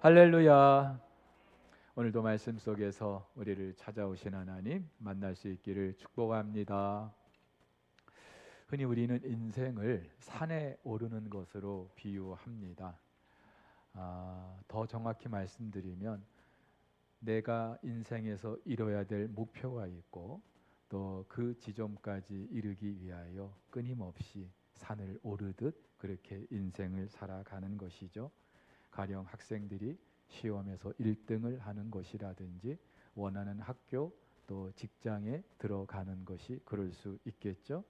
할렐루야. 오늘도 말씀 속에서 우리를 찾아오신 하나님 만날 수 있기를 축복합니다. 흔히 우리는 인생을 산에 오르는 것으로 비유합니다. 더 정확히 말씀드리면 내가 인생에서 이뤄야 될 목표가 있고 또 그 지점까지 이르기 위하여 끊임없이 산을 오르듯 그렇게 인생을 살아가는 것이죠. 가령 학생들이 시험에서 1등을 하는 것이라든지 원하는 학교 또 직장에 들어가는 것이 그럴 수 있겠죠.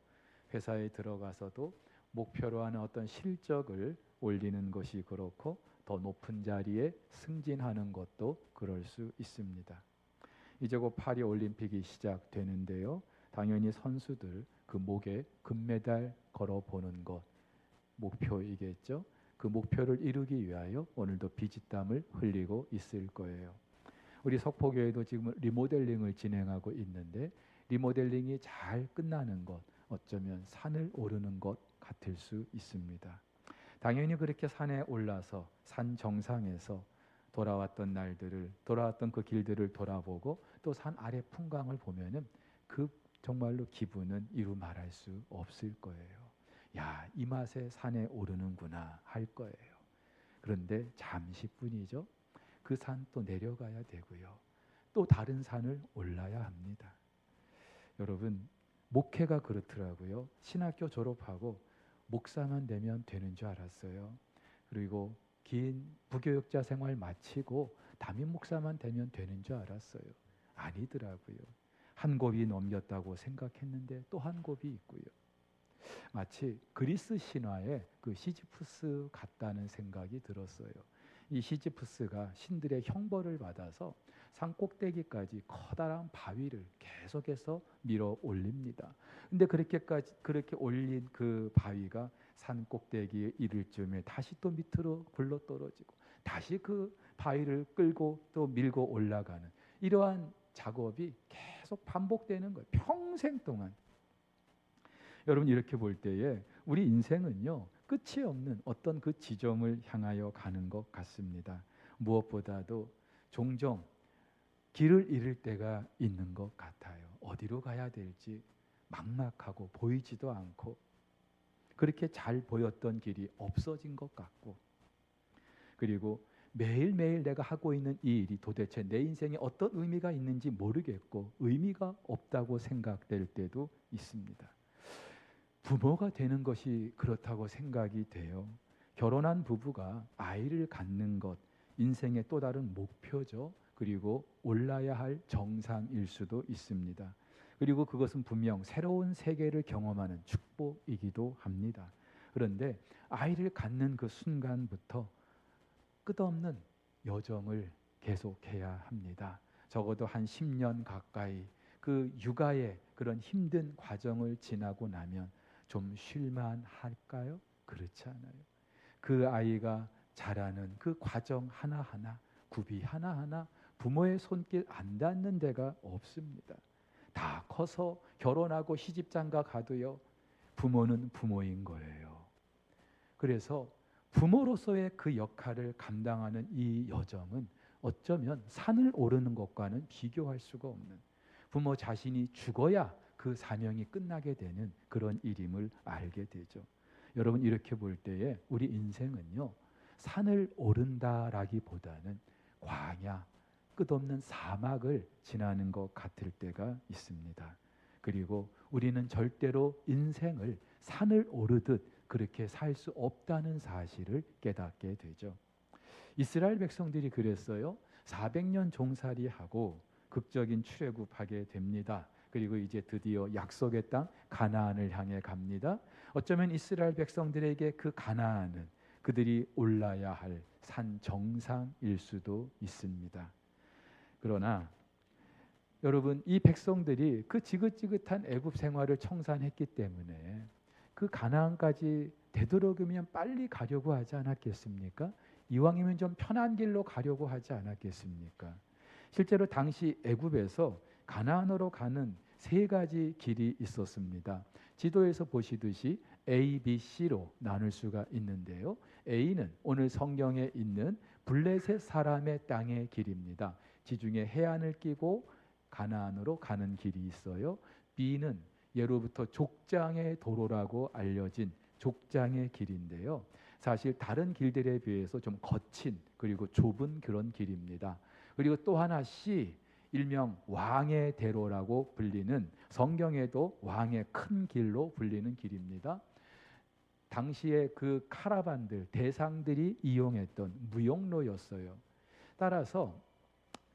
회사에 들어가서도 목표로 하는 어떤 실적을 올리는 것이 그렇고 더 높은 자리에 승진하는 것도 그럴 수 있습니다. 이제 곧 파리 올림픽이 시작되는데요. 당연히 선수들 그 목에 금메달 걸어보는 것 목표이겠죠. 그 목표를 이루기 위하여 오늘도 피지땀을 흘리고 있을 거예요. 우리 석포교회도 지금 리모델링을 진행하고 있는데 리모델링이 잘 끝나는 것 어쩌면 산을 오르는 것 같을 수 있습니다. 당연히 그렇게 산에 올라서 산 정상에서 돌아왔던 그 길들을 돌아보고 또 산 아래 풍광을 보면은 그 정말로 기분은 이루 말할 수 없을 거예요. 야, 이 맛에 산에 오르는구나 할 거예요. 그런데 잠시뿐이죠. 그 산 또 내려가야 되고요. 또 다른 산을 올라야 합니다. 여러분, 목회가 그렇더라고요. 신학교 졸업하고 목사만 되면 되는 줄 알았어요. 그리고 긴 부교육자 생활 마치고 담임 목사만 되면 되는 줄 알았어요. 아니더라고요. 한 곱이 넘겼다고 생각했는데 또 한 곱이 있고요. 마치 그리스 신화의 그 시지푸스 같다는 생각이 들었어요. 이 시지푸스가 신들의 형벌을 받아서 산 꼭대기까지 커다란 바위를 계속해서 밀어 올립니다. 근데 그렇게 올린 그 바위가 산 꼭대기에 이를 즈음에 다시 또 밑으로 굴러 떨어지고 다시 그 바위를 끌고 또 밀고 올라가는 이러한 작업이 계속 반복되는 거예요. 평생 동안. 여러분 이렇게 볼 때에 우리 인생은요 끝이 없는 어떤 그 지점을 향하여 가는 것 같습니다. 무엇보다도 종종 길을 잃을 때가 있는 것 같아요. 어디로 가야 될지 막막하고 보이지도 않고 그렇게 잘 보였던 길이 없어진 것 같고 그리고 매일매일 내가 하고 있는 이 일이 도대체 내 인생에 어떤 의미가 있는지 모르겠고 의미가 없다고 생각될 때도 있습니다. 부모가 되는 것이 그렇다고 생각이 돼요. 결혼한 부부가 아이를 갖는 것, 인생의 또 다른 목표죠. 그리고 올라야 할 정상일 수도 있습니다. 그리고 그것은 분명 새로운 세계를 경험하는 축복이기도 합니다. 그런데 아이를 갖는 그 순간부터 끝없는 여정을 계속해야 합니다. 적어도 한 10년 가까이 그 육아의 그런 힘든 과정을 지나고 나면 좀 쉴만 할까요? 그렇지 않아요. 그 아이가 자라는 그 과정 하나하나, 구비 하나하나 부모의 손길 안 닿는 데가 없습니다. 다 커서 결혼하고 시집장가 가도요. 부모는 부모인 거예요. 그래서 부모로서의 그 역할을 감당하는 이 여정은 어쩌면 산을 오르는 것과는 비교할 수가 없는 부모 자신이 죽어야 그 사명이 끝나게 되는 그런 일임을 알게 되죠. 여러분 이렇게 볼 때에 우리 인생은요 산을 오른다라기보다는 광야 끝없는 사막을 지나는 것 같을 때가 있습니다. 그리고 우리는 절대로 인생을 산을 오르듯 그렇게 살 수 없다는 사실을 깨닫게 되죠. 이스라엘 백성들이 그랬어요. 400년 종살이하고 극적인 출애굽하게 됩니다. 그리고 이제 드디어 약속의 땅 가나안을 향해 갑니다. 어쩌면 이스라엘 백성들에게 그 가나안은 그들이 올라야 할 산 정상일 수도 있습니다. 그러나 여러분 이 백성들이 그 지긋지긋한 애굽 생활을 청산했기 때문에 그 가나안까지 되도록이면 빨리 가려고 하지 않았겠습니까? 이왕이면 좀 편한 길로 가려고 하지 않았겠습니까? 실제로 당시 애굽에서 가나안으로 가는 세 가지 길이 있었습니다. 지도에서 보시듯이 A, B, C로 나눌 수가 있는데요. A는 오늘 성경에 있는 블레셋 사람의 땅의 길입니다. 지중해 해안을 끼고 가나안으로 가는 길이 있어요. B는 예로부터 족장의 도로라고 알려진 족장의 길인데요. 사실 다른 길들에 비해서 좀 거친 그리고 좁은 그런 길입니다. 그리고 또 하나 C, 일명 왕의 대로라고 불리는, 성경에도 왕의 큰 길로 불리는 길입니다. 당시에 그 카라반들, 대상들이 이용했던 무역로였어요. 따라서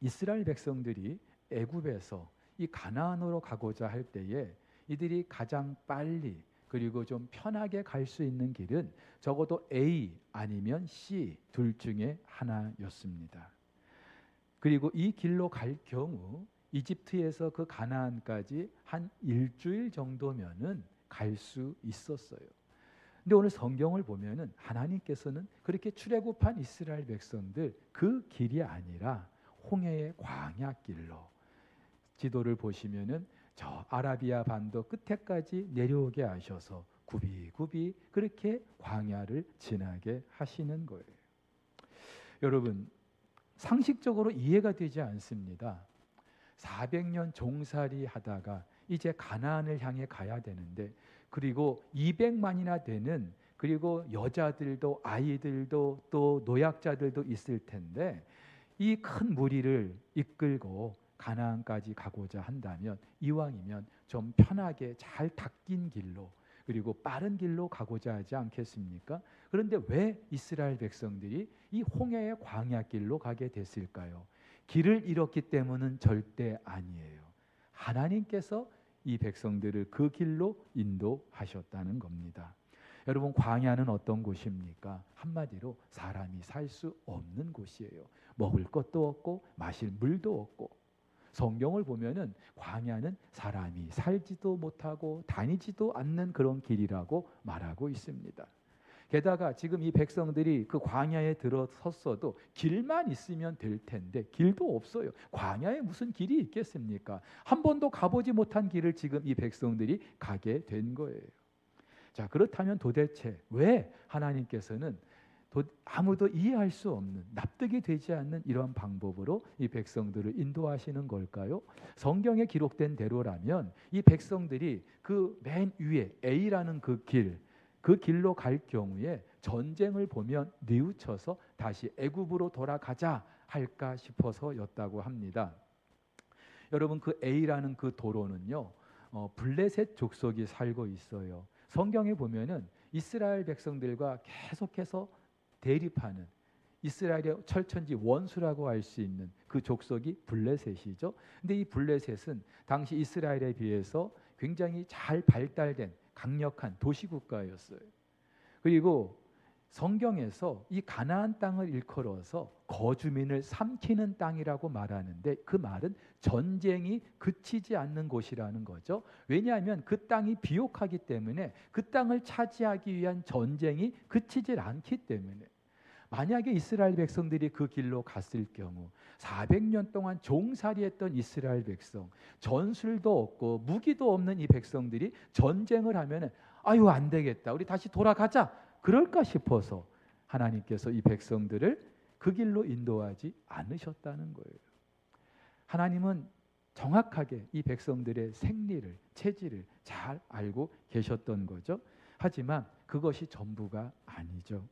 이스라엘 백성들이 애굽에서 이 가나안으로 가고자 할 때에 이들이 가장 빨리 그리고 좀 편하게 갈 수 있는 길은 적어도 A 아니면 C 둘 중에 하나였습니다. 그리고 이 길로 갈 경우 이집트에서 그 가나안까지 한 일주일 정도면은 갈 수 있었어요. 근데 오늘 성경을 보면은 하나님께서는 그렇게 출애굽한 이스라엘 백성들 그 길이 아니라 홍해의 광야 길로, 지도를 보시면은 저 아라비아 반도 끝에까지 내려오게 하셔서 굽이굽이 그렇게 광야를 지나게 하시는 거예요. 여러분, 상식적으로 이해가 되지 않습니다. 400년 종살이 하다가 이제 가나안을 향해 가야 되는데, 그리고 200만이나 되는, 그리고 여자들도 아이들도 또 노약자들도 있을 텐데, 이 큰 무리를 이끌고 가나안까지 가고자 한다면 이왕이면 좀 편하게 잘 닦인 길로, 그리고 빠른 길로 가고자 하지 않겠습니까? 그런데 왜 이스라엘 백성들이 이 홍해의 광야길로 가게 됐을까요? 길을 잃었기 때문은 절대 아니에요. 하나님께서 이 백성들을 그 길로 인도하셨다는 겁니다. 여러분, 광야는 어떤 곳입니까? 한마디로 사람이 살 수 없는 곳이에요. 먹을 것도 없고 마실 물도 없고. 성경을 보면은 광야는 사람이 살지도 못하고 다니지도 않는 그런 길이라고 말하고 있습니다. 게다가 지금 이 백성들이 그 광야에 들어섰어도 길만 있으면 될 텐데 길도 없어요. 광야에 무슨 길이 있겠습니까? 한 번도 가보지 못한 길을 지금 이 백성들이 가게 된 거예요. 자, 그렇다면 도대체 왜 하나님께서는 아무도 이해할 수 없는, 납득이 되지 않는 이런 방법으로 이 백성들을 인도하시는 걸까요? 성경에 기록된 대로라면 이 백성들이 그 맨 위에 A라는 그 길로 갈 경우에 전쟁을 보면 뉘우쳐서 다시 애굽으로 돌아가자 할까 싶어서였다고 합니다. 여러분, 그 A라는 그 도로는요, 블레셋 족속이 살고 있어요. 성경에 보면은 이스라엘 백성들과 계속해서 대립하는, 이스라엘의 철천지 원수라고 할 수 있는 그 족속이 블레셋이죠. 근데 이 블레셋은 당시 이스라엘에 비해서 굉장히 잘 발달된 강력한 도시국가였어요. 그리고 성경에서 이 가나안 땅을 일컬어서 거주민을 삼키는 땅이라고 말하는데, 그 말은 전쟁이 그치지 않는 곳이라는 거죠. 왜냐하면 그 땅이 비옥하기 때문에, 그 땅을 차지하기 위한 전쟁이 그치질 않기 때문에. 만약에 이스라엘 백성들이 그 길로 갔을 경우 400년 동안 종살이했던 이스라엘 백성, 전술도 없고 무기도 없는 이 백성들이 전쟁을 하면 아유 안 되겠다, 우리 다시 돌아가자 그럴까 싶어서 하나님께서 이 백성들을 그 길로 인도하지 않으셨다는 거예요. 하나님은 정확하게 이 백성들의 생리를, 체질을 잘 알고 계셨던 거죠. 하지만 그것이 전부가 아니죠.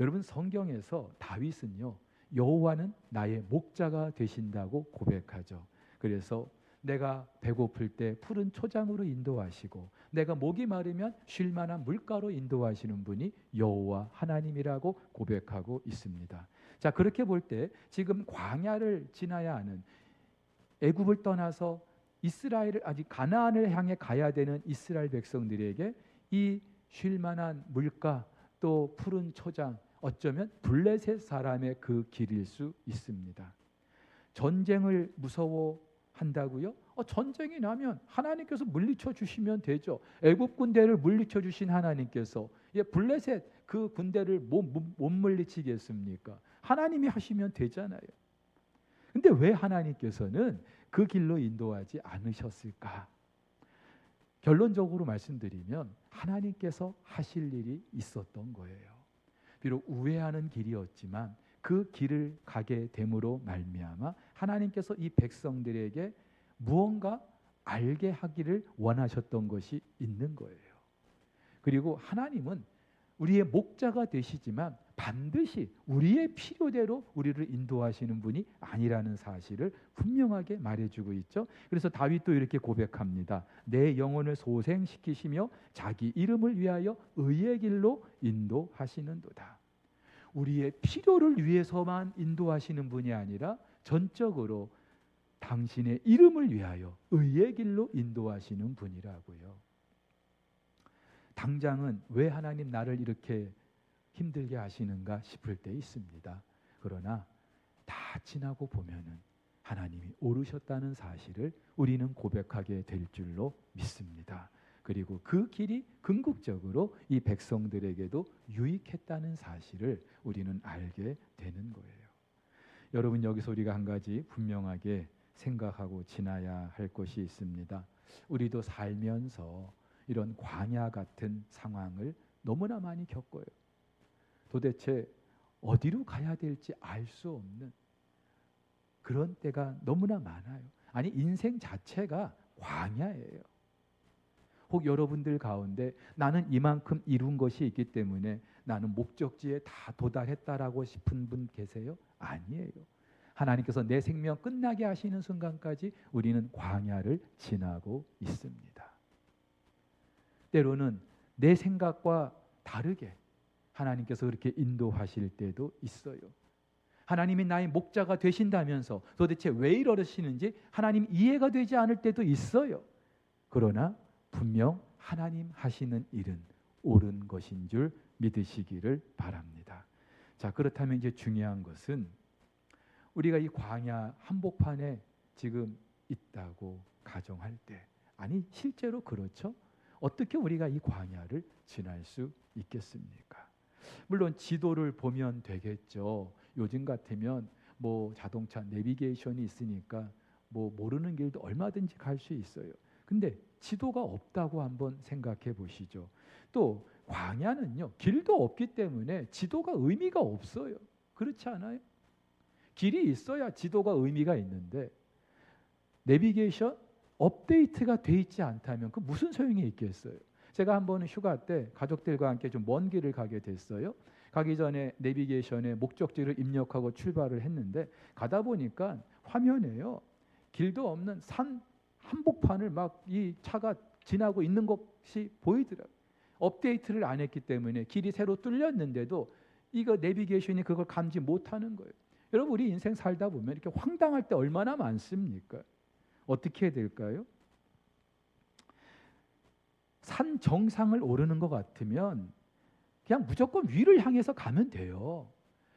여러분, 성경에서 다윗은요, 여호와는 나의 목자가 되신다고 고백하죠. 그래서 내가 배고플 때 푸른 초장으로 인도하시고 내가 목이 마르면 쉴 만한 물가로 인도하시는 분이 여호와 하나님이라고 고백하고 있습니다. 자, 그렇게 볼 때 지금 광야를 지나야 하는, 애굽을 떠나서 이스라엘을, 아직 가나안을 향해 가야 되는 이스라엘 백성들에게 이 쉴 만한 물가, 또 푸른 초장, 어쩌면 블레셋 사람의 그 길일 수 있습니다. 전쟁을 무서워한다고요? 전쟁이 나면 하나님께서 물리쳐 주시면 되죠. 애굽 군대를 물리쳐 주신 하나님께서 블레셋 그 군대를 못 물리치겠습니까? 하나님이 하시면 되잖아요. 근데 왜 하나님께서는 그 길로 인도하지 않으셨을까? 결론적으로 말씀드리면 하나님께서 하실 일이 있었던 거예요. 비록 우회하는 길이었지만 그 길을 가게 됨으로 말미암아 하나님께서 이 백성들에게 무언가 알게 하기를 원하셨던 것이 있는 거예요. 그리고 하나님은 우리의 목자가 되시지만 반드시 우리의 필요대로 우리를 인도하시는 분이 아니라는 사실을 분명하게 말해주고 있죠. 그래서 다윗도 이렇게 고백합니다. 내 영혼을 소생시키시며 자기 이름을 위하여 의의 길로 인도하시는도다. 우리의 필요를 위해서만 인도하시는 분이 아니라 전적으로 당신의 이름을 위하여 의의 길로 인도하시는 분이라고요. 당장은 왜 하나님 나를 이렇게 힘들게 하시는가 싶을 때 있습니다. 그러나 다 지나고 보면은 하나님이 오르셨다는 사실을 우리는 고백하게 될 줄로 믿습니다. 그리고 그 길이 궁극적으로 이 백성들에게도 유익했다는 사실을 우리는 알게 되는 거예요. 여러분, 여기서 우리가 한 가지 분명하게 생각하고 지나야 할 것이 있습니다. 우리도 살면서 이런 광야 같은 상황을 너무나 많이 겪어요. 도대체 어디로 가야 될지 알 수 없는 그런 때가 너무나 많아요. 아니, 인생 자체가 광야예요. 혹 여러분들 가운데 나는 이만큼 이룬 것이 있기 때문에 나는 목적지에 다 도달했다라고 싶은 분 계세요? 아니에요. 하나님께서 내 생명 끝나게 하시는 순간까지 우리는 광야를 지나고 있습니다. 때로는 내 생각과 다르게 하나님께서 그렇게 인도하실 때도 있어요. 하나님이 나의 목자가 되신다면서 도대체 왜 이러시는지 하나님 이해가 되지 않을 때도 있어요. 그러나 분명 하나님 하시는 일은 옳은 것인 줄 믿으시기를 바랍니다. 자, 그렇다면 이제 중요한 것은 우리가 이 광야 한복판에 지금 있다고 가정할 때, 아니 실제로 그렇죠? 어떻게 우리가 이 광야를 지날 수 있겠습니까? 물론 지도를 보면 되겠죠. 요즘 같으면 뭐 자동차 내비게이션이 있으니까 뭐 모르는 길도 얼마든지 갈 수 있어요. 근데 지도가 없다고 한번 생각해 보시죠. 또 광야는요, 길도 없기 때문에 지도가 의미가 없어요. 그렇지 않아요? 길이 있어야 지도가 의미가 있는데 내비게이션 업데이트가 돼 있지 않다면 그 무슨 소용이 있겠어요? 제가 한 번은 휴가 때 가족들과 함께 좀 먼 길을 가게 됐어요. 가기 전에 내비게이션에 목적지를 입력하고 출발을 했는데 가다 보니까 화면에요, 길도 없는 산 한복판을 막 이 차가 지나고 있는 것이 보이더라고요. 업데이트를 안 했기 때문에 길이 새로 뚫렸는데도 이거 내비게이션이 그걸 감지 못하는 거예요. 여러분, 우리 인생 살다 보면 이렇게 황당할 때 얼마나 많습니까? 어떻게 해야 될까요? 산 정상을 오르는 것 같으면 그냥 무조건 위를 향해서 가면 돼요.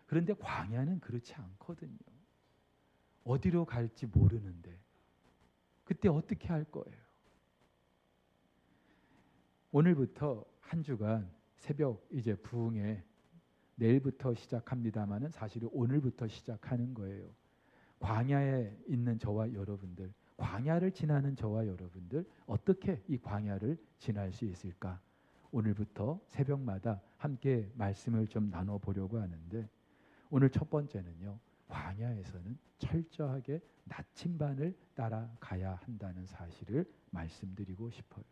그런데 광야는 그렇지 않거든요. 어디로 갈지 모르는데 그때 어떻게 할 거예요? 오늘부터 한 주간 새벽 이제 부흥회 내일부터 시작합니다마는 사실은 오늘부터 시작하는 거예요. 광야에 있는 저와 여러분들, 광야를 지나는 저와 여러분들, 어떻게 이 광야를 지날 수 있을까? 오늘부터 새벽마다 함께 말씀을 좀 나눠보려고 하는데, 오늘 첫 번째는요, 광야에서는 철저하게 나침반을 따라가야 한다는 사실을 말씀드리고 싶어요.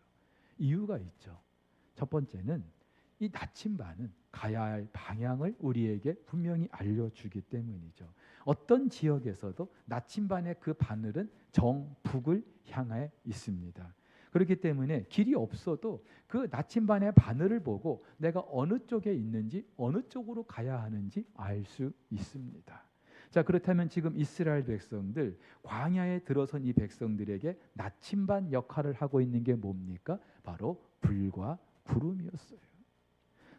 이유가 있죠. 첫 번째는 이 나침반은 가야 할 방향을 우리에게 분명히 알려주기 때문이죠. 어떤 지역에서도 나침반의 그 바늘은 정북을 향해 있습니다. 그렇기 때문에 길이 없어도 그 나침반의 바늘을 보고 내가 어느 쪽에 있는지, 어느 쪽으로 가야 하는지 알 수 있습니다. 자, 그렇다면 지금 이스라엘 백성들, 광야에 들어선 이 백성들에게 나침반 역할을 하고 있는 게 뭡니까? 바로 불과 구름이었어요.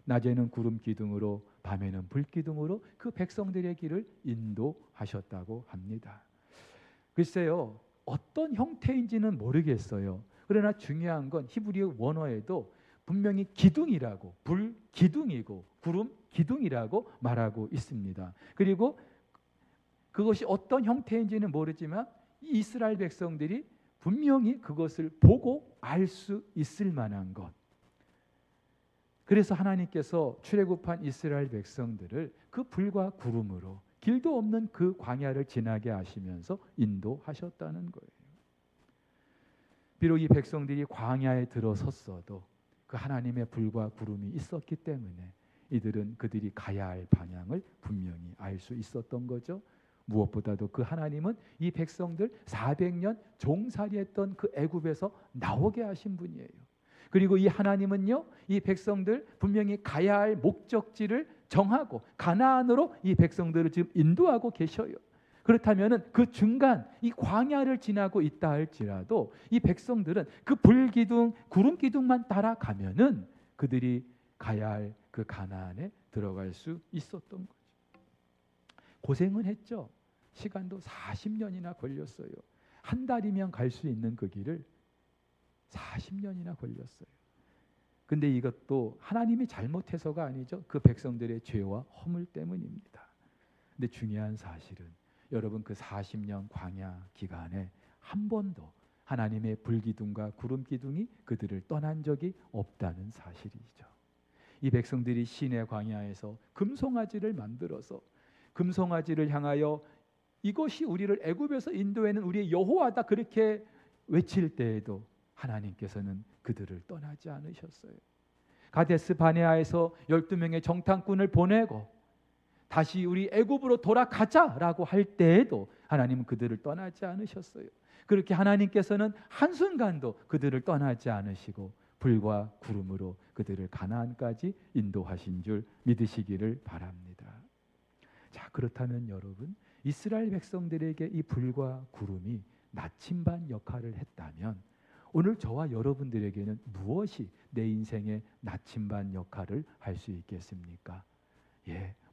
낮에는 구름 기둥으로, 밤에는 불 기둥으로 그 백성들의 길을 인도하셨다고 합니다. 글쎄요, 어떤 형태인지는 모르겠어요. 그러나 중요한 건 히브리어 원어에도 분명히 기둥이라고, 불 기둥이고 구름 기둥이라고 말하고 있습니다. 그리고 그것이 어떤 형태인지는 모르지만 이 이스라엘 백성들이 분명히 그것을 보고 알 수 있을 만한 것. 그래서 하나님께서 출애굽한 이스라엘 백성들을 그 불과 구름으로 길도 없는 그 광야를 지나게 하시면서 인도하셨다는 거예요. 비록 이 백성들이 광야에 들어섰어도 그 하나님의 불과 구름이 있었기 때문에 이들은 그들이 가야 할 방향을 분명히 알 수 있었던 거죠. 무엇보다도 그 하나님은 이 백성들 400년 종살이했던 그 애굽에서 나오게 하신 분이에요. 그리고 이 하나님은요, 이 백성들 분명히 가야 할 목적지를 정하고 가나안으로 이 백성들을 지금 인도하고 계셔요. 그렇다면은 그 중간 이 광야를 지나고 있다 할지라도 이 백성들은 그 불기둥, 구름 기둥만 따라가면은 그들이 가야 할 그 가나안에 들어갈 수 있었던 거죠. 고생은 했죠. 시간도 40년이나 걸렸어요. 한 달이면 갈 수 있는 그 길을 40년이나 걸렸어요. 근데 이것도 하나님이 잘못해서가 아니죠. 그 백성들의 죄와 허물 때문입니다. 근데 중요한 사실은 여러분 그 40년 광야 기간에 한 번도 하나님의 불기둥과 구름기둥이 그들을 떠난 적이 없다는 사실이죠. 이 백성들이 시내 광야에서 금송아지를 만들어서 금송아지를 향하여 이것이 우리를 애굽에서 인도해낸 우리의 여호와다 그렇게 외칠 때에도 하나님께서는 그들을 떠나지 않으셨어요. 가데스 바네아에서 12명의 정탐꾼을 보내고 다시 우리 애굽으로 돌아가자라고 할 때에도 하나님은 그들을 떠나지 않으셨어요. 그렇게 하나님께서는 한순간도 그들을 떠나지 않으시고 불과 구름으로 그들을 가나안까지 인도하신 줄 믿으시기를 바랍니다. 자, 그렇다면 여러분, 이스라엘 백성들에게 이 불과 구름이 나침반 역할을 했다면 오늘 저와 여러분들에게는 무엇이 내 인생의 나침반 역할을 할 수 있겠습니까?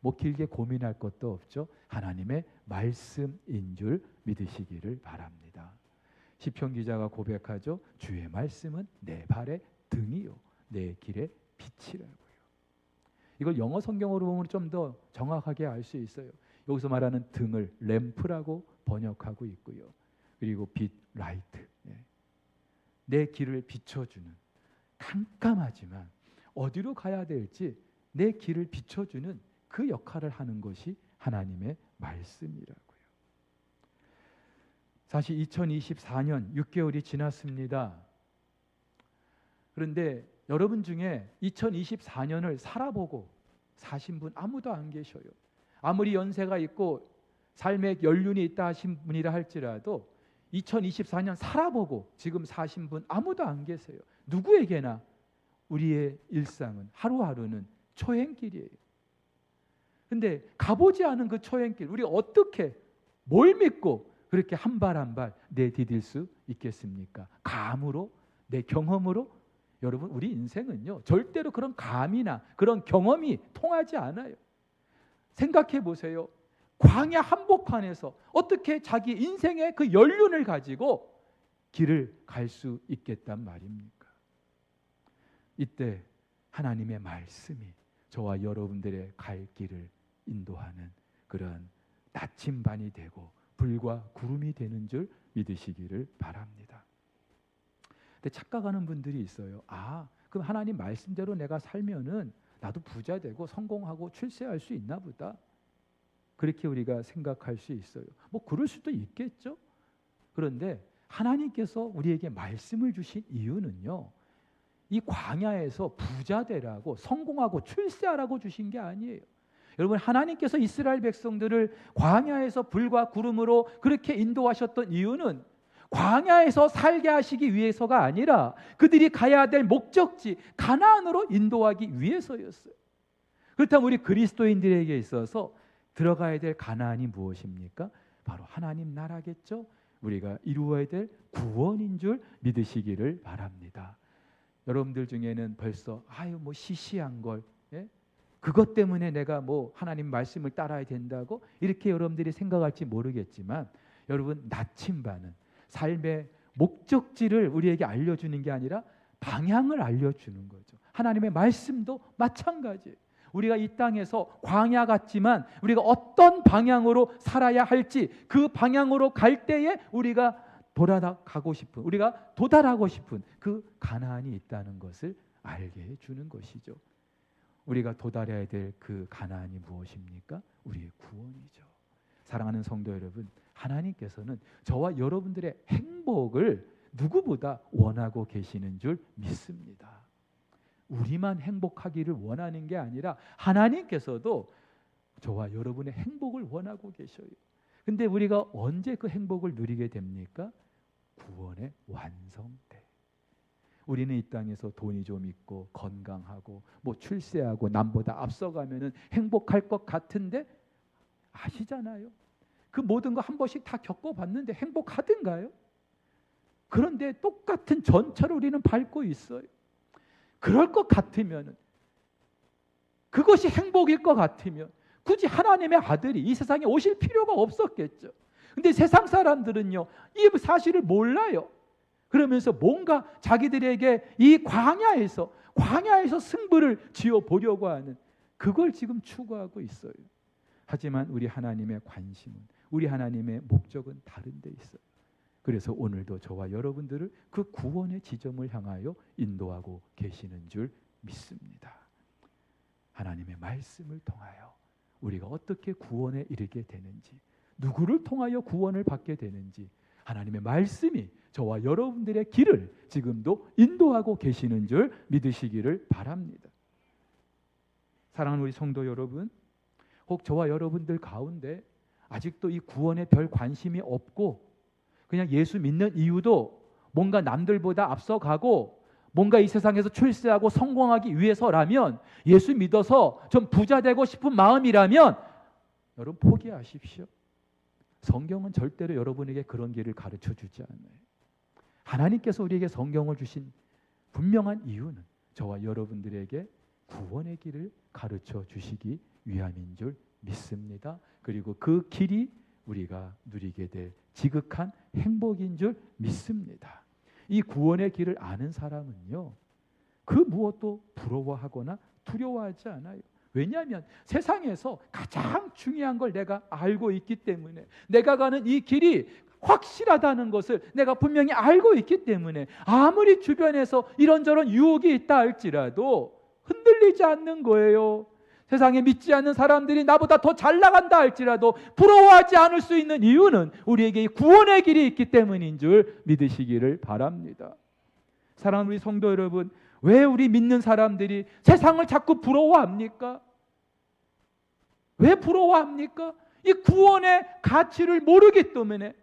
뭐 길게 고민할 것도 없죠. 하나님의 말씀인 줄 믿으시기를 바랍니다. 시편 기자가 고백하죠. 주의 말씀은 내 발의 등이요 내 길의 빛이라고요. 이걸 영어 성경으로 보면 좀 더 정확하게 알 수 있어요. 여기서 말하는 등을 램프라고 번역하고 있고요. 그리고 빛, 라이트. 내 길을 비춰주는, 깜깜하지만 어디로 가야 될지 내 길을 비춰주는 그 역할을 하는 것이 하나님의 말씀이라고요. 사실 2024년 6개월이 지났습니다. 그런데 여러분 중에 2024년을 살아보고 사신 분 아무도 안 계셔요. 아무리 연세가 있고 삶의 연륜이 있다 하신 분이라 할지라도 2024년 살아보고 지금 사신 분 아무도 안 계세요. 누구에게나 우리의 일상은 하루하루는 초행길이에요. 근데 가보지 않은 그 초행길 우리가 어떻게 뭘 믿고 그렇게 한 발 한 발 내디딜 수 있겠습니까? 감으로, 내 경험으로? 여러분 우리 인생은요 절대로 그런 감이나 그런 경험이 통하지 않아요. 생각해 보세요. 광야 한복판에서 어떻게 자기 인생의 그 연륜을 가지고 길을 갈 수 있겠단 말입니까? 이때 하나님의 말씀이 저와 여러분들의 갈 길을 인도하는 그런 나침반이 되고 불과 구름이 되는 줄 믿으시기를 바랍니다. 근데 착각하는 분들이 있어요. 그럼 하나님 말씀대로 내가 살면은 나도 부자 되고 성공하고 출세할 수 있나 보다. 그렇게 우리가 생각할 수 있어요. 뭐 그럴 수도 있겠죠. 그런데 하나님께서 우리에게 말씀을 주신 이유는요. 이 광야에서 부자 되라고 성공하고 출세하라고 주신 게 아니에요. 여러분 하나님께서 이스라엘 백성들을 광야에서 불과 구름으로 그렇게 인도하셨던 이유는 광야에서 살게 하시기 위해서가 아니라 그들이 가야 될 목적지 가나안으로 인도하기 위해서였어요. 그렇다면 우리 그리스도인들에게 있어서 들어가야 될 가나안이 무엇입니까? 바로 하나님 나라겠죠. 우리가 이루어야 될 구원인 줄 믿으시기를 바랍니다. 여러분들 중에는 벌써 뭐 시시한 걸 그것 때문에 내가 뭐 하나님 말씀을 따라야 된다고 이렇게 여러분들이 생각할지 모르겠지만 여러분 나침반은 삶의 목적지를 우리에게 알려주는 게 아니라 방향을 알려주는 거죠. 하나님의 말씀도 마찬가지예요. 우리가 이 땅에서 광야 같지만 우리가 어떤 방향으로 살아야 할지 그 방향으로 갈 때에 우리가 돌아가고 싶은 우리가 도달하고 싶은 그 가나안이 있다는 것을 알게 해주는 것이죠. 우리가 도달해야 될 그 가나안이 무엇입니까? 우리의 구원이죠. 사랑하는 성도 여러분, 하나님께서는 저와 여러분들의 행복을 누구보다 원하고 계시는 줄 믿습니다. 우리만 행복하기를 원하는 게 아니라 하나님께서도 저와 여러분의 행복을 원하고 계셔요. 근데 우리가 언제 그 행복을 누리게 됩니까? 구원의 완성 때. 우리는 이 땅에서 돈이 좀 있고 건강하고 뭐 출세하고 남보다 앞서가면은 행복할 것 같은데, 아시잖아요. 그 모든 거 한 번씩 다 겪어봤는데 행복하든가요? 그런데 똑같은 전철을 우리는 밟고 있어요. 그럴 것 같으면, 그것이 행복일 것 같으면 굳이 하나님의 아들이 이 세상에 오실 필요가 없었겠죠. 근데 세상 사람들은요, 이 사실을 몰라요. 그러면서 뭔가 자기들에게 이 광야에서 승부를 지어보려고 하는, 그걸 지금 추구하고 있어요. 하지만 우리 하나님의 관심은, 우리 하나님의 목적은 다른 데 있어요. 그래서 오늘도 저와 여러분들을 그 구원의 지점을 향하여 인도하고 계시는 줄 믿습니다. 하나님의 말씀을 통하여 우리가 어떻게 구원에 이르게 되는지, 누구를 통하여 구원을 받게 되는지, 하나님의 말씀이 저와 여러분들의 길을 지금도 인도하고 계시는 줄 믿으시기를 바랍니다. 사랑하는 우리 성도 여러분, 혹 저와 여러분들 가운데 아직도 이 구원에 별 관심이 없고 그냥 예수 믿는 이유도 뭔가 남들보다 앞서가고 뭔가 이 세상에서 출세하고 성공하기 위해서라면, 예수 믿어서 좀 부자 되고 싶은 마음이라면 여러분 포기하십시오. 성경은 절대로 여러분에게 그런 길을 가르쳐 주지 않아요. 하나님께서 우리에게 성경을 주신 분명한 이유는 저와 여러분들에게 구원의 길을 가르쳐 주시기 위함인 줄 믿습니다. 그리고 그 길이 우리가 누리게 될 지극한 행복인 줄 믿습니다. 이 구원의 길을 아는 사람은요, 그 무엇도 부러워하거나 두려워하지 않아요. 왜냐하면 세상에서 가장 중요한 걸 내가 알고 있기 때문에, 내가 가는 이 길이 확실하다는 것을 내가 분명히 알고 있기 때문에 아무리 주변에서 이런저런 유혹이 있다 할지라도 흔들리지 않는 거예요. 세상에 믿지 않는 사람들이 나보다 더 잘 나간다 할지라도 부러워하지 않을 수 있는 이유는 우리에게 이 구원의 길이 있기 때문인 줄 믿으시기를 바랍니다. 사랑하는 우리 성도 여러분, 왜 우리 믿는 사람들이 세상을 자꾸 부러워합니까? 왜 부러워합니까? 이 구원의 가치를 모르기 때문에,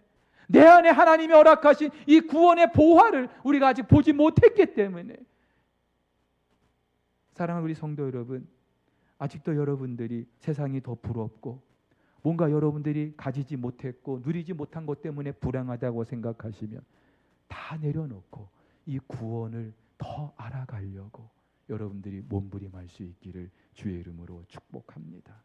내 안에 하나님이 허락하신 이 구원의 보화를 우리가 아직 보지 못했기 때문에. 사랑하는 우리 성도 여러분, 아직도 여러분들이 세상이 더 부럽고 뭔가 여러분들이 가지지 못했고 누리지 못한 것 때문에 불행하다고 생각하시면 다 내려놓고 이 구원을 더 알아가려고 여러분들이 몸부림할 수 있기를 주의 이름으로 축복합니다.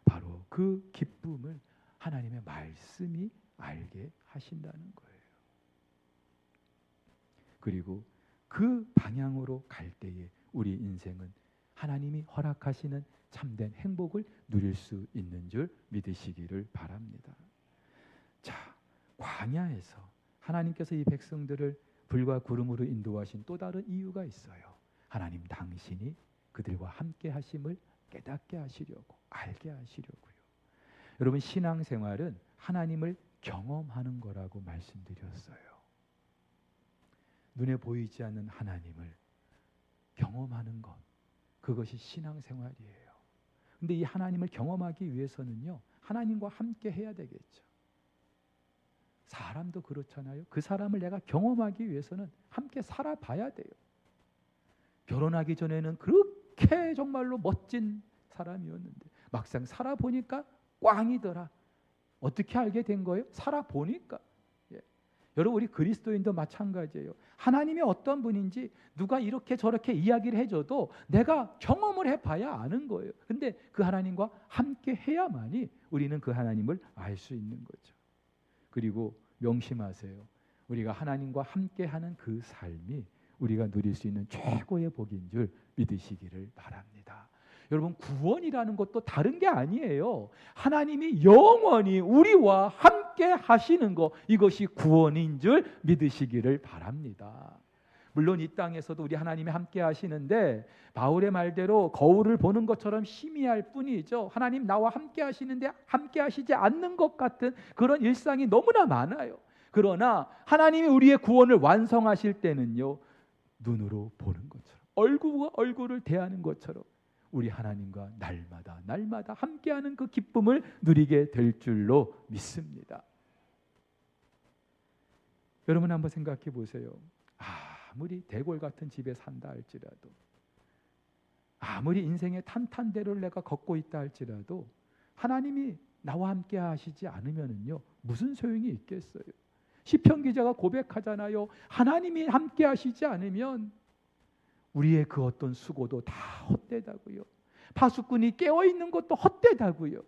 바로 그 기쁨을 하나님의 말씀이 알게 하신다는 거예요. 그리고 그 방향으로 갈 때에 우리 인생은 하나님이 허락하시는 참된 행복을 누릴 수 있는 줄 믿으시기를 바랍니다. 자, 광야에서 하나님께서 이 백성들을 불과 구름으로 인도하신 또 다른 이유가 있어요. 하나님 당신이 그들과 함께 하심을 깨닫게 하시려고, 알게 하시려고요. 여러분, 신앙생활은 하나님을 경험하는 거라고 말씀드렸어요. 눈에 보이지 않는 하나님을 경험하는 것, 그것이 신앙생활이에요. 근데 이 하나님을 경험하기 위해서는요, 하나님과 함께 해야 되겠죠. 사람도 그렇잖아요. 그 사람을 내가 경험하기 위해서는 함께 살아봐야 돼요. 결혼하기 전에는 그렇게 정말로 멋진 사람이었는데 막상 살아보니까 꽝이더라. 어떻게 알게 된 거예요? 살아보니까. 여러분, 우리 그리스도인도 마찬가지예요. 하나님이 어떤 분인지 누가 이렇게 저렇게 이야기를 해줘도 내가 경험을 해봐야 아는 거예요. 근데 그 하나님과 함께 해야만이 우리는 그 하나님을 알 수 있는 거죠. 그리고 명심하세요. 우리가 하나님과 함께하는 그 삶이 우리가 누릴 수 있는 최고의 복인 줄 믿으시기를 바랍니다. 여러분, 구원이라는 것도 다른 게 아니에요. 하나님이 영원히 우리와 함께 하시는 것, 이것이 구원인 줄 믿으시기를 바랍니다. 물론 이 땅에서도 우리 하나님이 함께 하시는데 바울의 말대로 거울을 보는 것처럼 희미할 뿐이죠. 하나님 나와 함께 하시는데 함께 하시지 않는 것 같은 그런 일상이 너무나 많아요. 그러나 하나님이 우리의 구원을 완성하실 때는요, 눈으로 보는 것처럼, 얼굴과 얼굴을 대하는 것처럼 우리 하나님과 날마다 함께하는 그 기쁨을 누리게 될 줄로 믿습니다. 여러분 한번 생각해 보세요. 아무리 대골 같은 집에 산다 할지라도, 아무리 인생의 탄탄대로를 내가 걷고 있다 할지라도 하나님이 나와 함께 하시지 않으면요 무슨 소용이 있겠어요? 시편 기자가 고백하잖아요. 하나님이 함께 하시지 않으면 우리의 그 어떤 수고도 다 헛되다고요. 파수꾼이 깨어있는 것도 헛되다고요.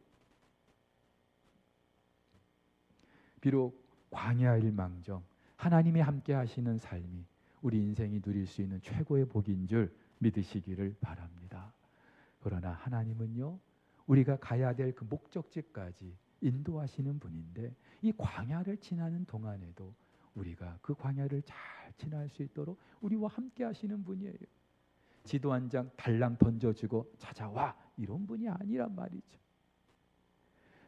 비록 광야일망정 하나님이 함께 하시는 삶이 우리 인생이 누릴 수 있는 최고의 복인 줄 믿으시기를 바랍니다. 그러나 하나님은요, 우리가 가야 될 그 목적지까지 인도하시는 분인데 이 광야를 지나는 동안에도 우리가 그 광야를 잘 지날 수 있도록 우리와 함께 하시는 분이에요. 지도 한 장 달랑 던져주고 찾아와 이런 분이 아니란 말이죠.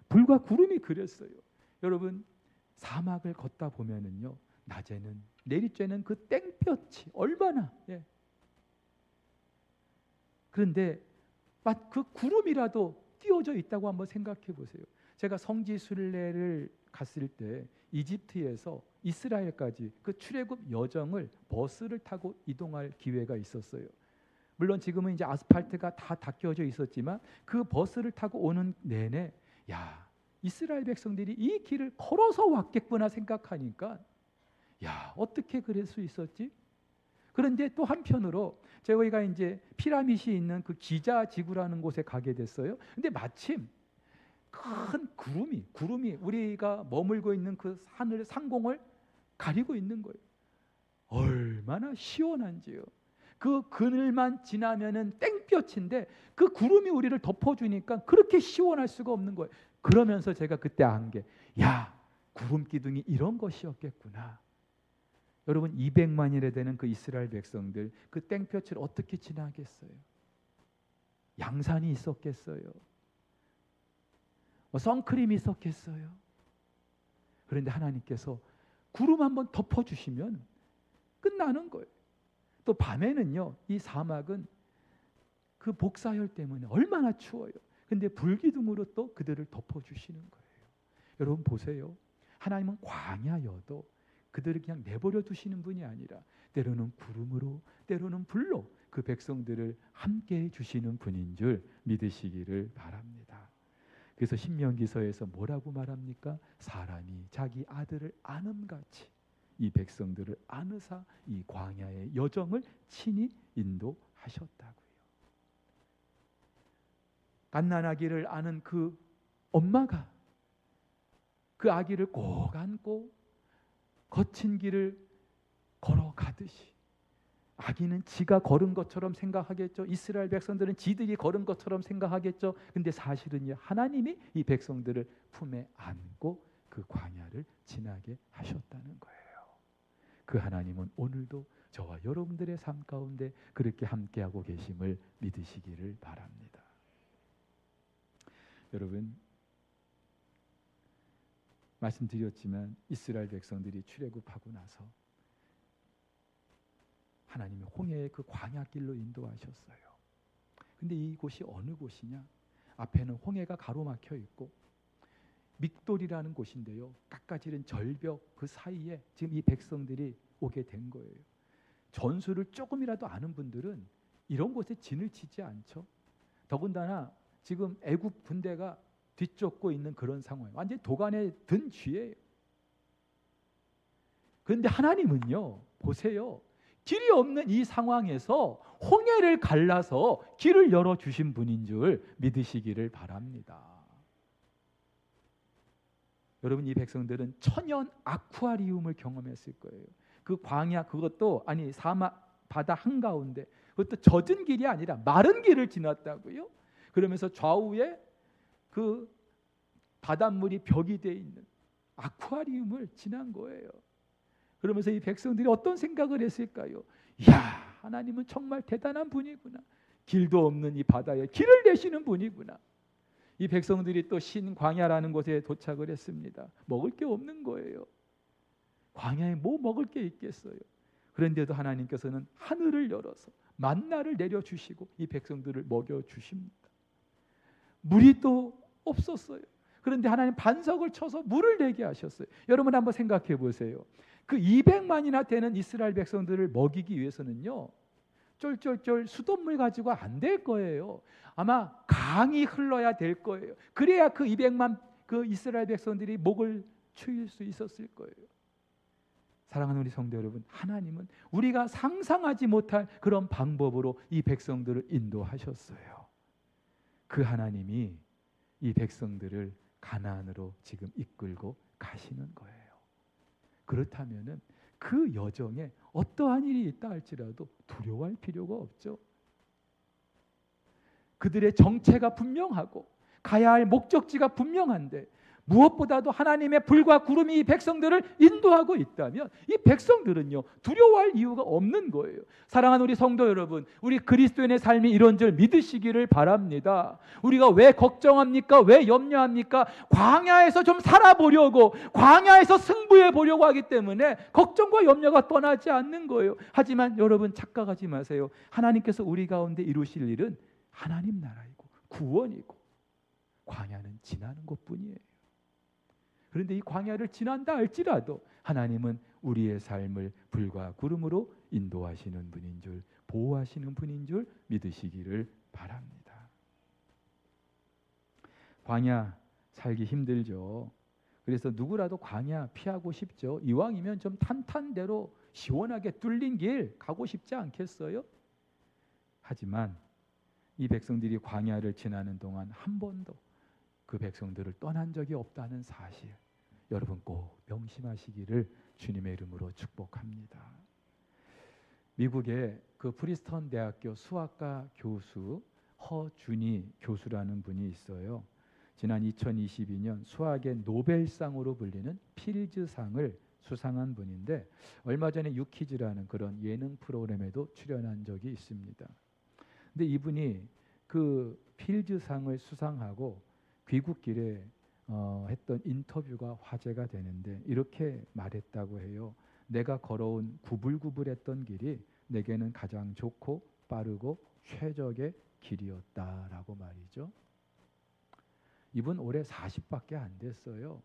불과 구름이 그랬어요. 여러분 사막을 걷다 보면은요 낮에는 내리쬐는 그 땡볕이 얼마나 그런데 그 구름이라도 띄워져 있다고 한번 생각해 보세요. 제가 성지 순례를 갔을 때 이집트에서 이스라엘까지 그 출애굽 여정을 버스를 타고 이동할 기회가 있었어요. 물론 지금은 이제 아스팔트가 다 닦여져 있었지만 그 버스를 타고 오는 내내 이스라엘 백성들이 이 길을 걸어서 왔겠구나 생각하니까 어떻게 그럴 수 있었지? 그런데 또 한편으로 저희가 이제 피라밋이 있는 그 기자 지구라는 곳에 가게 됐어요. 근데 마침 큰 구름이 우리가 머물고 있는 그 하늘 상공을 가리고 있는 거예요. 얼마나 시원한지요. 그 그늘만 지나면은 땡볕인데 그 구름이 우리를 덮어주니까 그렇게 시원할 수가 없는 거예요. 그러면서 제가 그때 안 게 구름 기둥이 이런 것이었겠구나. 여러분 200만이나 되는 그 이스라엘 백성들 그 땡볕을 어떻게 지나겠어요? 양산이 있었겠어요? 선크림이 있었겠어요? 그런데 하나님께서 구름 한번 덮어주시면 끝나는 거예요. 또 밤에는요 이 사막은 그 복사열 때문에 얼마나 추워요. 근데 불기둥으로 또 그들을 덮어주시는 거예요. 여러분 보세요. 하나님은 광야여도 그들을 그냥 내버려 두시는 분이 아니라 때로는 구름으로 때로는 불로 그 백성들을 함께해 주시는 분인 줄 믿으시기를 바랍니다. 그래서 신명기서에서 뭐라고 말합니까? 사람이 자기 아들을 아는같이 이 백성들을 안으사 이 광야의 여정을 친히 인도하셨다고요. 갓난아기를 아는 그 엄마가 그 아기를 꼭 안고 거친 길을 걸어가듯이 아기는 지가 걸은 것처럼 생각하겠죠. 이스라엘 백성들은 지들이 걸은 것처럼 생각하겠죠. 근데 사실은요 하나님이 이 백성들을 품에 안고 그 광야를 지나게 하셨다는 거예요. 그 하나님은 오늘도 저와 여러분들의 삶 가운데 그렇게 함께하고 계심을 믿으시기를 바랍니다. 여러분 말씀드렸지만 이스라엘 백성들이 출애굽하고 나서 하나님이 홍해의 그 광야길로 인도하셨어요. 근데 이곳이 어느 곳이냐? 앞에는 홍해가 가로막혀 있고 믹돌이라는 곳인데요. 깎아지른 절벽 그 사이에 지금 이 백성들이 오게 된 거예요. 전술을 조금이라도 아는 분들은 이런 곳에 진을 치지 않죠. 더군다나 지금 애굽 군대가 뒤쫓고 있는 그런 상황이에요. 완전히 도간에 든 쥐예요. 그런데 하나님은요, 보세요. 길이 없는 이 상황에서 홍해를 갈라서 길을 열어주신 분인 줄 믿으시기를 바랍니다. 여러분 이 백성들은 천연 아쿠아리움을 경험했을 거예요. 그 광야 그것도 아니 사막 바다 한가운데 그것도 젖은 길이 아니라 마른 길을 지났다고요. 그러면서 좌우에 그 바닷물이 벽이 되어 있는 아쿠아리움을 지난 거예요. 그러면서 이 백성들이 어떤 생각을 했을까요? 이야, 하나님은 정말 대단한 분이구나. 길도 없는 이 바다에 길을 내시는 분이구나. 이 백성들이 또 신광야라는 곳에 도착을 했습니다. 먹을 게 없는 거예요. 광야에 뭐 먹을 게 있겠어요. 그런데도 하나님께서는 하늘을 열어서 만나를 내려주시고 이 백성들을 먹여주십니다. 물이 또 없었어요. 그런데 하나님 반석을 쳐서 물을 내게 하셨어요. 여러분 한번 생각해 보세요. 그 200만이나 되는 이스라엘 백성들을 먹이기 위해서는요, 쫄쫄쫄 수돗물 가지고 안 될 거예요. 아마 강이 흘러야 될 거예요. 그래야 그 200만 그 이스라엘 백성들이 목을 추일 수 있었을 거예요. 사랑하는 우리 성도 여러분, 하나님은 우리가 상상하지 못할 그런 방법으로 이 백성들을 인도하셨어요. 그 하나님이 이 백성들을 가나안으로 지금 이끌고 가시는 거예요. 그렇다면은 그 여정에 어떠한 일이 있다 할지라도 두려워할 필요가 없죠. 그들의 정체가 분명하고 가야 할 목적지가 분명한데 무엇보다도 하나님의 불과 구름이 이 백성들을 인도하고 있다면 이 백성들은요, 두려워할 이유가 없는 거예요. 사랑하는 우리 성도 여러분, 우리 그리스도인의 삶이 이런 줄 믿으시기를 바랍니다. 우리가 왜 걱정합니까? 왜 염려합니까? 광야에서 좀 살아보려고, 광야에서 승부해 보려고 하기 때문에 걱정과 염려가 떠나지 않는 거예요. 하지만 여러분 착각하지 마세요. 하나님께서 우리 가운데 이루실 일은 하나님 나라이고 구원이고 광야는 지나는 것뿐이에요. 그런데 이 광야를 지난다 할지라도 하나님은 우리의 삶을 불과 구름으로 인도하시는 분인 줄, 보호하시는 분인 줄 믿으시기를 바랍니다. 광야 살기 힘들죠. 그래서 누구라도 광야 피하고 싶죠. 이왕이면 좀 탄탄대로 시원하게 뚫린 길 가고 싶지 않겠어요? 하지만 이 백성들이 광야를 지나는 동안 한 번도 그 백성들을 떠난 적이 없다는 사실, 여러분 꼭 명심하시기를 주님의 이름으로 축복합니다. 미국의 그 프리스턴 대학교 수학과 교수 허준희 교수라는 분이 있어요. 지난 2022년 수학의 노벨상으로 불리는 필즈상을 수상한 분인데 얼마 전에 유퀴즈라는 그런 예능 프로그램에도 출연한 적이 있습니다. 근데 이분이 그 필즈상을 수상하고 귀국길에 했던 인터뷰가 화제가 되는데 이렇게 말했다고 해요. 내가 걸어온 구불구불했던 길이 내게는 가장 좋고 빠르고 최적의 길이었다라고 말이죠. 이분 올해 40밖에 안 됐어요.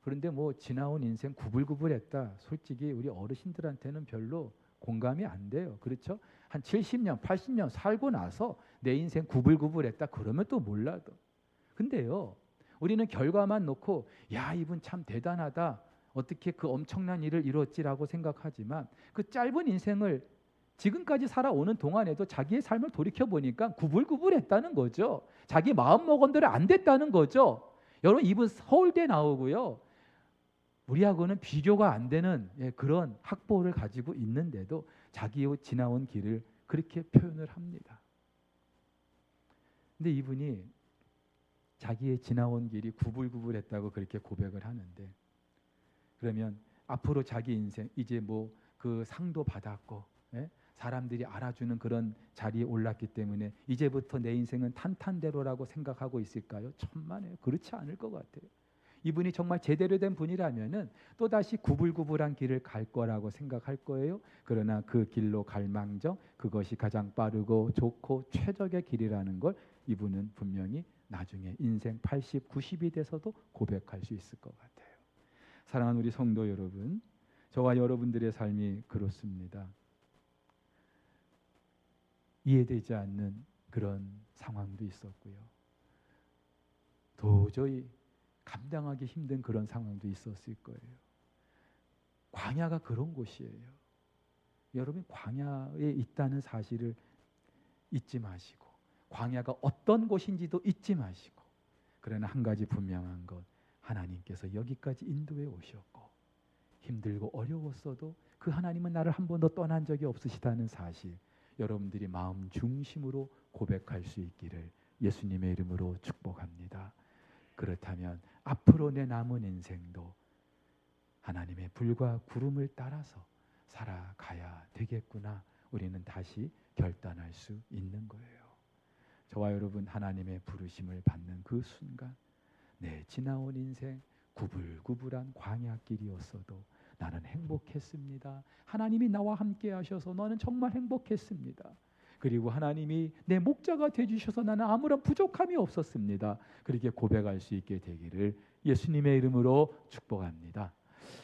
그런데 뭐 지나온 인생 구불구불했다. 솔직히 우리 어르신들한테는 별로 공감이 안 돼요. 그렇죠? 한 70년, 80년 살고 나서 내 인생 구불구불했다 그러면 또 몰라도. 근데요, 우리는 결과만 놓고 야, 이분 참 대단하다, 어떻게 그 엄청난 일을 이뤘지라고 생각하지만 그 짧은 인생을 지금까지 살아오는 동안에도 자기의 삶을 돌이켜보니까 구불구불했다는 거죠. 자기 마음먹은 대로 안 됐다는 거죠. 여러분 이분 서울대 나오고요, 우리하고는 비교가 안 되는 그런 학벌을 가지고 있는데도 자기의 지나온 길을 그렇게 표현을 합니다. 근데 이분이 자기의 지나온 길이 구불구불했다고 그렇게 고백을 하는데, 그러면 앞으로 자기 인생 이제 뭐 그 상도 받았고 사람들이 알아주는 그런 자리에 올랐기 때문에 이제부터 내 인생은 탄탄대로라고 생각하고 있을까요? 천만에요. 그렇지 않을 것 같아요. 이분이 정말 제대로 된 분이라면은 또다시 구불구불한 길을 갈 거라고 생각할 거예요. 그러나 그 길로 갈망정 그것이 가장 빠르고 좋고 최적의 길이라는 걸 이분은 분명히 나중에 인생 80, 90이 돼서도 고백할 수 있을 것 같아요. 사랑하는 우리 성도 여러분, 저와 여러분들의 삶이 그렇습니다. 이해되지 않는 그런 상황도 있었고요. 도저히 감당하기 힘든 그런 상황도 있었을 거예요. 광야가 그런 곳이에요. 여러분 광야에 있다는 사실을 잊지 마시고 광야가 어떤 곳인지도 잊지 마시고, 그러나 한 가지 분명한 것, 하나님께서 여기까지 인도해 오셨고 힘들고 어려웠어도 그 하나님은 나를 한 번도 떠난 적이 없으시다는 사실, 여러분들이 마음 중심으로 고백할 수 있기를 예수님의 이름으로 축복합니다. 그렇다면 앞으로 내 남은 인생도 하나님의 불과 구름을 따라서 살아가야 되겠구나, 우리는 다시 결단할 수 있는 거예요. 저와 여러분 하나님의 부르심을 받는 그 순간 내 지나온 인생 구불구불한 광야길이었어도 나는 행복했습니다. 하나님이 나와 함께 하셔서 나는 정말 행복했습니다. 그리고 하나님이 내 목자가 되주셔서 나는 아무런 부족함이 없었습니다. 그렇게 고백할 수 있게 되기를 예수님의 이름으로 축복합니다.